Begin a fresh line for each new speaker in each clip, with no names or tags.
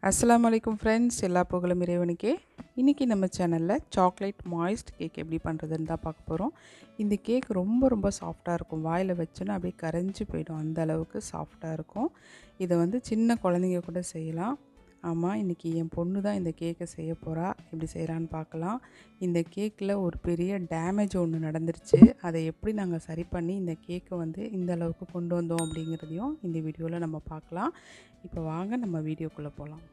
அஸ்ஸலாமு அலைக்கும் ஃப்ரெண்ட்ஸ், எல்லா புகழும் இறைவனுக்கே. இன்றைக்கி நம்ம சேனலில் சாக்லேட் மாய்ஸ்ட் கேக் எப்படி பண்ணுறதுன்னு தான் பார்க்க போகிறோம். இந்த கேக் ரொம்ப ரொம்ப சாஃப்டாக இருக்கும். வாயில் வச்சோன்னா அப்படியே கரைஞ்சி போயிடும், அந்த அளவுக்கு சாஃப்டாக இருக்கும். இதை வந்து சின்ன குழந்தைங்க கூட செய்யலாம். ஆமாம், இன்றைக்கி என் பொண்ணு தான் இந்த கேக்கை செய்ய போகிறா. எப்படி செய்கிறான்னு பார்க்கலாம். இந்த கேக்கில் ஒரு பெரிய டேமேஜ் ஒன்று நடந்துருச்சு. அதை எப்படி நாங்கள் சரி பண்ணி இந்த கேக்கை வந்து இந்த அளவுக்கு கொண்டு வந்தோம் அப்படிங்கிறதையும் இந்த வீடியோவில் நம்ம பார்க்கலாம். இப்போ வாங்க நம்ம வீடியோக்குள்ளே போகலாம்.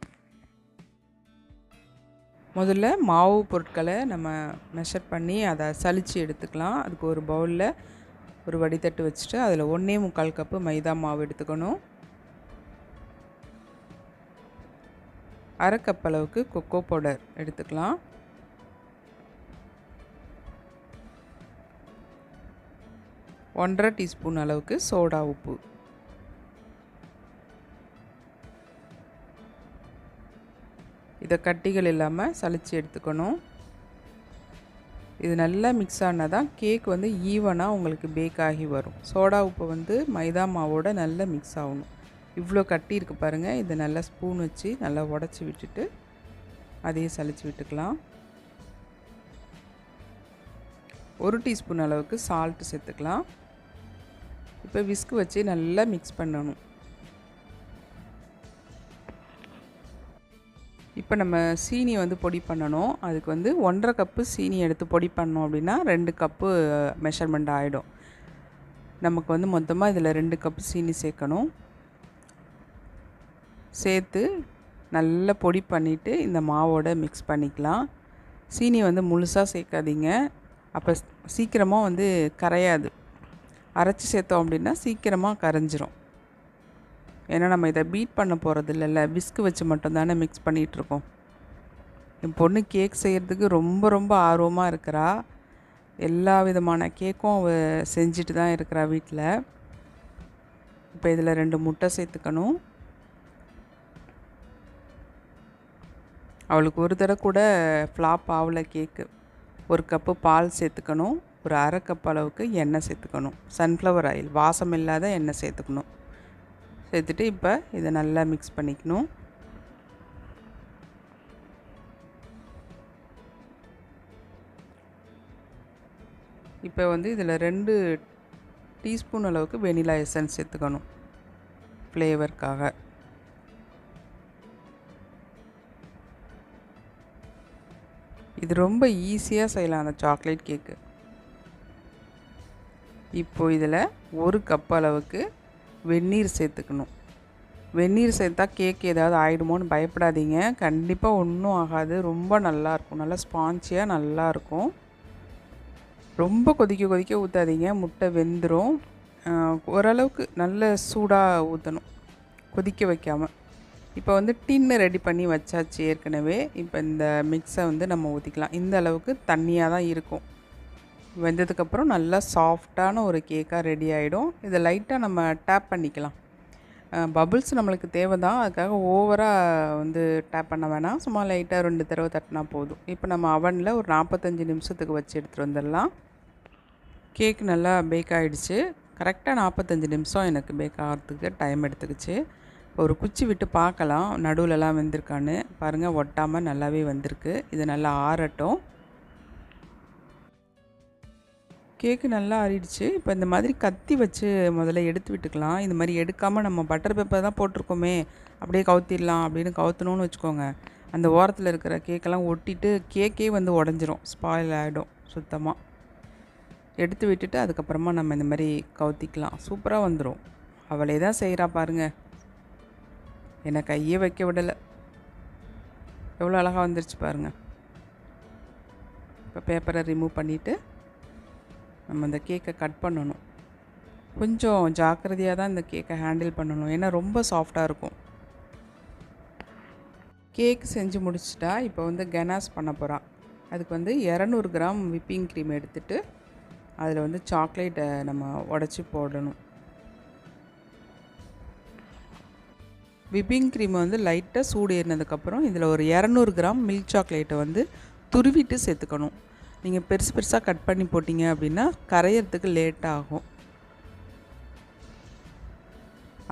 முதல்ல மாவு பொருட்களை நம்ம மெஷர் பண்ணி அதை சலித்து எடுத்துக்கலாம். அதுக்கு ஒரு பவுலில் ஒரு வடித்தட்டு வச்சுட்டு அதில் 1.25 கப்பு மைதா மாவு எடுத்துக்கணும். 1/2 கப் அளவுக்கு கொக்கோ பவுடர் எடுத்துக்கலாம். 1/2 டீஸ்பூன் அளவுக்கு சோடா உப்பு. இதை கட்டிகள் இல்லாமல் சலித்து எடுத்துக்கணும். இது நல்லா மிக்ஸ் ஆனால் தான் கேக் வந்து ஈவனாக உங்களுக்கு பேக் ஆகி வரும். சோடா உப்பு வந்து மைதா மாவோட நல்லா மிக்ஸ் ஆகணும். இவ்வளோ கட்டி இருக்குது பாருங்கள். இதை நல்லா ஸ்பூன் வச்சு நல்லா உடச்சி விட்டுட்டு அதையும் சலித்து விட்டுக்கலாம். 1 டீஸ்பூன் அளவுக்கு சால்ட்டு சேர்த்துக்கலாம். இப்போ விஸ்க் வச்சு நல்லா மிக்ஸ் பண்ணணும். இப்போ நம்ம சீனி வந்து பொடி பண்ணணும். அதுக்கு வந்து 1/2 கப்பு சீனி எடுத்து பொடி பண்ணோம் அப்படின்னா 2 கப்பு மெஷர்மெண்ட் ஆகிடும். நமக்கு வந்து மொத்தமாக இதில் 2 கப்பு சீனி சேர்க்கணும். சேர்த்து நல்லா பொடி பண்ணிவிட்டு இந்த மாவோட மிக்ஸ் பண்ணிக்கலாம். சீனி வந்து முழுசாக சேர்க்காதீங்க, அப்போ சீக்கிரமாக வந்து கரையாது. அரைச்சி சேர்த்தோம் அப்படின்னா சீக்கிரமாக கரைஞ்சிரும். ஏன்னா நம்ம இதை பீட் பண்ண போகிறது இல்லைல்ல, விஸ்க் வச்சு மட்டும்தானே மிக்ஸ் பண்ணிகிட்ருக்கோம். என் பொண்ணு கேக் செய்கிறதுக்கு ரொம்ப ரொம்ப ஆர்வமாக இருக்கிறா. எல்லா விதமான கேக்கும் அவள் செஞ்சுட்டு தான் இருக்கிறா வீட்டில். இப்போ இதில் 2 முட்டை சேர்த்துக்கணும். அவளுக்கு ஒரு தடவை கூட ஃப்ளாப் ஆகலை கேக்கு. 1 கப்பு பால் சேர்த்துக்கணும். ஒரு 1/2 கப் அளவுக்கு எண்ணெய் சேர்த்துக்கணும். சன்ஃப்ளவர் ஆயில், வாசம் இல்லாத எண்ணெய் சேர்த்துக்கணும். சேர்த்துட்டு இப்போ இதை நல்லா மிக்ஸ் பண்ணிக்கணும். இப்போ வந்து இதில் 2 டீஸ்பூன் அளவுக்கு வெனிலா எசன்ஸ் சேர்த்துக்கணும் ஃப்ளேவருக்காக. இது ரொம்ப ஈஸியாக செய்யலாம் அந்த சாக்லேட் கேக்கு. இப்போது இதில் 1 கப் அளவுக்கு வெந்நீர் சேர்த்துக்கணும். வெந்நீர் சேர்த்தா கேக் ஏதாவது ஆகிடுமோன்னு பயப்படாதீங்க. கண்டிப்பாக ஒன்றும் ஆகாது. ரொம்ப நல்லாயிருக்கும், நல்லா ஸ்பான்ச்சியாக நல்லாயிருக்கும். ரொம்ப கொதிக்க ஊற்றாதீங்க, முட்டை வெந்துடும். ஓரளவுக்கு நல்ல சூடாக ஊற்றணும், கொதிக்க வைக்காமல். இப்போ வந்து டின்னு ரெடி பண்ணி வச்சாச்சு ஏற்கனவே. இப்போ இந்த மிக்ஸை வந்து நம்ம ஊற்றிக்கலாம். இந்த அளவுக்கு தண்ணியாக தான் இருக்கும். வெந்ததுக்கப்புறம் நல்லா சாஃப்டான ஒரு கேக்காக ரெடி ஆகிடும். இதை லைட்டாக நம்ம டேப் பண்ணிக்கலாம். பபுள்ஸ் நம்மளுக்கு தேவை தான், அதுக்காக ஓவராக வந்து டேப் பண்ண வேணாம். சும்மா லைட்டாக 2 தடவை தட்டினா போதும். இப்போ நம்ம அவனில் ஒரு 45 நிமிஷத்துக்கு வச்சு எடுத்துகிட்டு வந்துடலாம். கேக் நல்லா பேக் ஆகிடுச்சு. கரெக்டாக 45 நிமிஷம் எனக்கு பேக் ஆகிறதுக்கு டைம் எடுத்துக்கிச்சு. ஒரு குச்சி விட்டு பார்க்கலாம் நடுவிலலாம் வெந்திருக்கான்னு. பாருங்கள், ஒட்டாமல் நல்லாவே வந்திருக்கு. இது நல்லா ஆறட்டும். கேக்கு நல்லா ஆறிடுச்சு. இப்போ இந்த மாதிரி கத்தி வச்சு முதல்ல எடுத்து விட்டுக்கலாம். இந்த மாதிரி எடுக்காமல் நம்ம பட்டர் பேப்பர் தான் போட்டிருக்கோமே, அப்படியே கவுத்திடலாம் அப்படின்னு கவுத்தணும்னு வச்சுக்கோங்க, அந்த ஓரத்தில் இருக்கிற கேக்கெல்லாம் ஒட்டிட்டு கேக்கே வந்து உடஞ்சிரும், ஸ்பாயில் ஆகிடும் சுத்தமாக. எடுத்து விட்டுட்டு அதுக்கப்புறமா நம்ம இந்த மாதிரி கவுத்திக்கலாம். சூப்பராக வந்துடும். அவளே தான் செய்கிறா பாருங்கள், என்னை கையே வைக்க விடலை. எவ்வளோ அழகாக வந்துருச்சு பாருங்கள். இப்போ பேப்பரை ரிமூவ் பண்ணிவிட்டு நம்ம இந்த கேக்கை கட் பண்ணணும். கொஞ்சம் ஜாக்கிரதையாக தான் இந்த கேக்கை ஹேண்டில் பண்ணணும், ஏன்னா ரொம்ப சாஃப்டாக இருக்கும். கேக் செஞ்சு முடிச்சிட்டா இப்போ வந்து கனாஸ் பண்ண போகிறான். அதுக்கு வந்து 200 கிராம் விப்பிங் க்ரீம் எடுத்துகிட்டு அதில் வந்து சாக்லேட்டை நம்ம உடச்சி போடணும். விப்பிங் க்ரீமை வந்து லைட்டாக சூடு ஏறினதுக்கப்புறம் இதில் ஒரு 200 கிராம் மில்க் சாக்லேட்டை வந்து துருவிட்டு சேர்த்துக்கணும். நீங்கள் பெருசாக கட் பண்ணி போட்டிங்க அப்படின்னா கரையிறதுக்கு லேட் ஆகும்.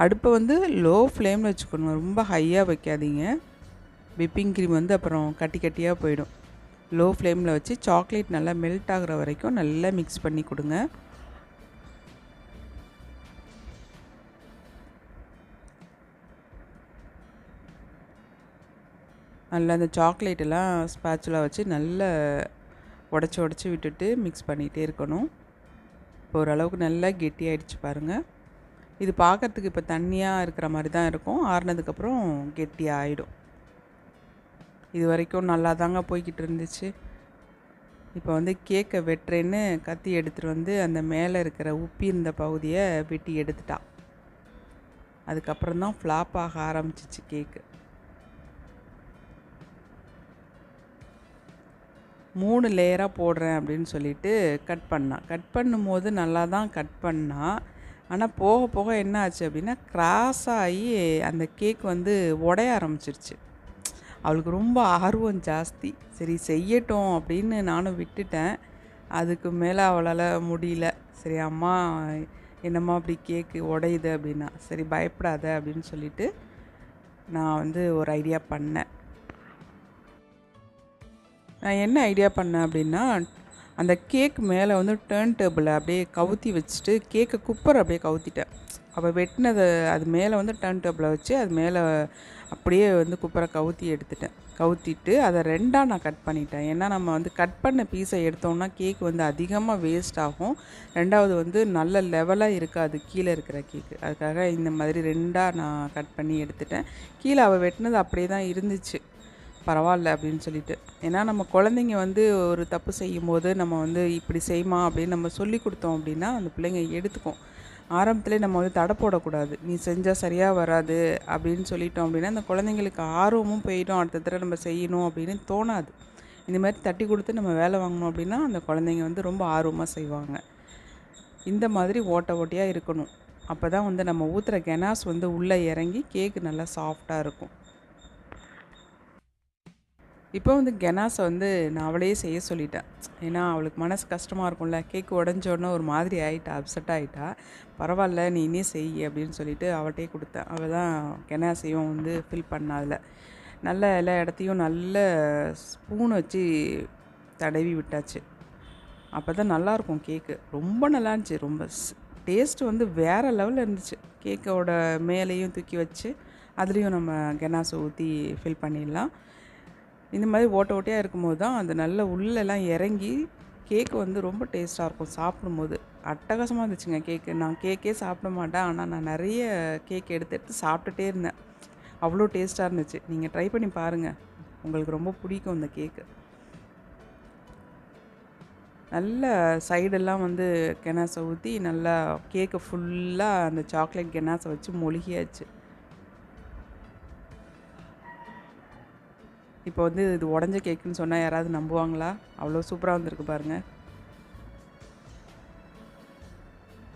அடுப்பை வந்து லோ ஃப்ளேமில் வச்சுக்கணும், ரொம்ப ஹையாக வைக்காதீங்க. விப்பிங் க்ரீம் வந்து அப்புறம் கட்டி கட்டியாக போயிடும். லோ ஃப்ளேமில் வச்சு சாக்லேட் நல்லா மெல்ட் ஆகிற வரைக்கும் நல்லா மிக்ஸ் பண்ணி கொடுங்க. நல்லா அந்த சாக்லேட்டெல்லாம் ஸ்பேச்சுலா வச்சு நல்லா உடச்சி விட்டுட்டு மிக்ஸ் பண்ணிகிட்டே இருக்கணும். இப்போ ஓரளவுக்கு நல்லா கெட்டியாகிடுச்சு பாருங்கள். இது பார்க்குறதுக்கு இப்போ தண்ணியாக இருக்கிற மாதிரி தான் இருக்கும். ஆறுனதுக்கப்புறம் கெட்டியாக ஆகிடும். இது வரைக்கும் நல்லா தாங்க போய்கிட்டு இருந்துச்சு. இப்போ வந்து கேக்கை வெட்டுறேன்னு கத்தி எடுத்துகிட்டு வந்து அந்த மேலே இருக்கிற உப்பி இருந்த பகுதியை வெட்டி எடுத்துட்டா. அதுக்கப்புறம் தான் ஃப்ளாப் ஆக ஆரம்பிச்சிச்சு கேக்கு. 3 லேயராக போடுறேன் அப்படின்னு சொல்லிட்டு கட் பண்ணான். கட் பண்ணும்போது நல்லா தான் கட் பண்ணா. ஆனால் போக போக என்ன ஆச்சு அப்படின்னா கிராஸ் ஆகி அந்த கேக் வந்து உடைய ஆரம்பிச்சிருச்சு. அவளுக்கு ரொம்ப ஆர்வம் ஜாஸ்தி. சரி செய்யட்டும் அப்படின்னு நானும் விட்டுட்டேன். அதுக்கு மேலே அவளால் முடியல. சரி அம்மா என்னம்மா அப்படி கேக்கு உடையுது அப்படின்னா, சரி பயப்படாத அப்படின்னு சொல்லிட்டு நான் வந்து ஒரு ஐடியா பண்ணேன். நான் என்ன ஐடியா பண்ணேன் அப்படின்னா, அந்த கேக் மேலே வந்து டர்ன் டேபிளை அப்படியே கவுத்தி வச்சுட்டு கேக்கை குப்பரை அப்படியே கவுத்திட்டேன். அவள் வெட்டினதை அது மேலே வந்து டர்ன் டேபிளை வச்சு அது மேலே அப்படியே வந்து குப்பரை கவுத்திட்டு அதை 2ஆக நான் கட் பண்ணிட்டேன். ஏன்னா நம்ம வந்து கட் பண்ண பீஸை எடுத்தோம்னா கேக் வந்து அதிகமாக வேஸ்ட் ஆகும். 2வது வந்து நல்ல லெவலாக இருக்காது கீழே இருக்கிற கேக்கு. அதுக்காக இந்த மாதிரி 2ஆக நான் கட் பண்ணி எடுத்துட்டேன். கீழே அவள் வெட்டினது அப்படியே தான் இருந்துச்சு. பரவாயில்ல அப்படின்னு சொல்லிட்டு. ஏன்னா நம்ம குழந்தைங்க வந்து ஒரு தப்பு செய்யும்போது நம்ம வந்து இப்படி செய்யுமா அப்படின்னு நம்ம சொல்லி கொடுத்தோம் அப்படின்னா அந்த பிள்ளைங்க எடுத்துக்கும். ஆரம்பத்துலேயே நம்ம வந்து தடை போடக்கூடாது. நீ செஞ்சால் சரியாக வராது அப்படின்னு சொல்லிட்டோம் அப்படின்னா அந்த குழந்தைங்களுக்கு ஆர்வமும் போயிடும். அடுத்த தடவை நம்ம செய்யணும் அப்படின்னு தோணாது. இந்த மாதிரி தட்டி கொடுத்து நம்ம வேலை வாங்கினோம் அப்படின்னா அந்த குழந்தைங்க வந்து ரொம்ப ஆர்வமாக செய்வாங்க. இந்த மாதிரி ஓட்டையாக இருக்கணும். அப்போ தான் வந்து நம்ம ஊற்றுற கெனாஸ் வந்து உள்ளே இறங்கி கேக்கு நல்லா சாஃப்டாக இருக்கும். இப்போ வந்து கெனாஸை வந்து நான் அவளையே செய்ய சொல்லிட்டேன். ஏன்னா அவளுக்கு மனசு கஷ்டமாக இருக்கும்ல. கேக்கு உடஞ்சோடனே ஒரு மாதிரி ஆகிட்டா, அப்செட் ஆகிட்டா. பரவாயில்ல நீ இன்னே செய் அப்படின்னு சொல்லிட்டு அவள்கிட்டே கொடுத்தேன். அவள் தான் கெனாஸையும் வந்து ஃபில் பண்ணா. அதில் நல்ல எல்லா இடத்தையும் நல்ல ஸ்பூன் வச்சு தடவி விட்டாச்சு. அப்போ தான் நல்லாயிருக்கும் கேக்கு. ரொம்ப நல்லா இருந்துச்சு. ரொம்ப டேஸ்ட்டு வந்து வேறு லெவலில் இருந்துச்சு. கேக்கோட மேலேயும் தூக்கி வச்சு அதுலேயும் நம்ம கெனாஸை ஊற்றி ஃபில் பண்ணிடலாம். இந்த மாதிரி ஓட்டையாக இருக்கும்போது தான் அது நல்ல உள்ளெல்லாம் இறங்கி கேக்கு வந்து ரொம்ப டேஸ்ட்டாக இருக்கும். சாப்பிடும்போது அட்டகாசமாக இருந்துச்சுங்க கேக்கு. நான் கேக்கே சாப்பிட மாட்டேன். ஆனால் நான் நிறைய கேக் எடுத்து சாப்பிட்டுட்டே இருந்தேன். அவ்வளோ டேஸ்ட்டாக இருந்துச்சு. நீங்கள் ட்ரை பண்ணி பாருங்கள். உங்களுக்கு ரொம்ப பிடிக்கும் இந்த கேக்கு. நல்ல சைடெல்லாம் வந்து கெனாஸை ஊற்றி நல்லா கேக்கை ஃபுல்லாக அந்த சாக்லேட் கெனாஸை வச்சு மொழிகியாச்சு. இப்போ வந்து இது உடஞ்ச கேக்குன்னு சொன்னால் யாராவது நம்புவாங்களா? அவ்வளோ சூப்பராக வந்திருக்கு பாருங்கள்.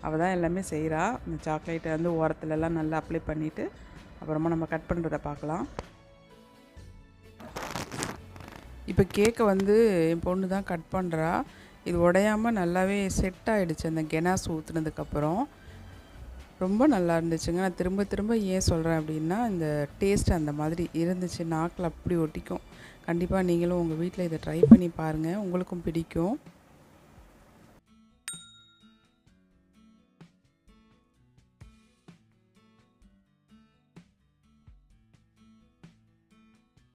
அவள் தான் எல்லாமே செய்கிறா. இந்த சாக்லேட்டை வந்து ஓரத்துலலாம் நல்லா அப்ளை பண்ணிவிட்டு அப்புறமா நம்ம கட் பண்ணுறதை பார்க்கலாம். இப்போ கேக்கை வந்து என் பொண்ணு தான் கட் பண்ணுறா. இது உடையாமல் நல்லாவே செட் ஆகிடுச்சு அந்த கெனாஸ் ஊற்றுனதுக்கப்புறம். ரொம்ப நல்லா இருந்துச்சுங்க. நான் திரும்ப திரும்ப ஏன் சொல்கிறேன் அப்படின்னா இந்த டேஸ்ட் அந்த மாதிரி இருந்துச்சு. நாக்கில் அப்படி ஒட்டிக்கும். கண்டிப்பாக நீங்களும் உங்கள் வீட்டில் இதை ட்ரை பண்ணி பாருங்கள். உங்களுக்கும் பிடிக்கும்.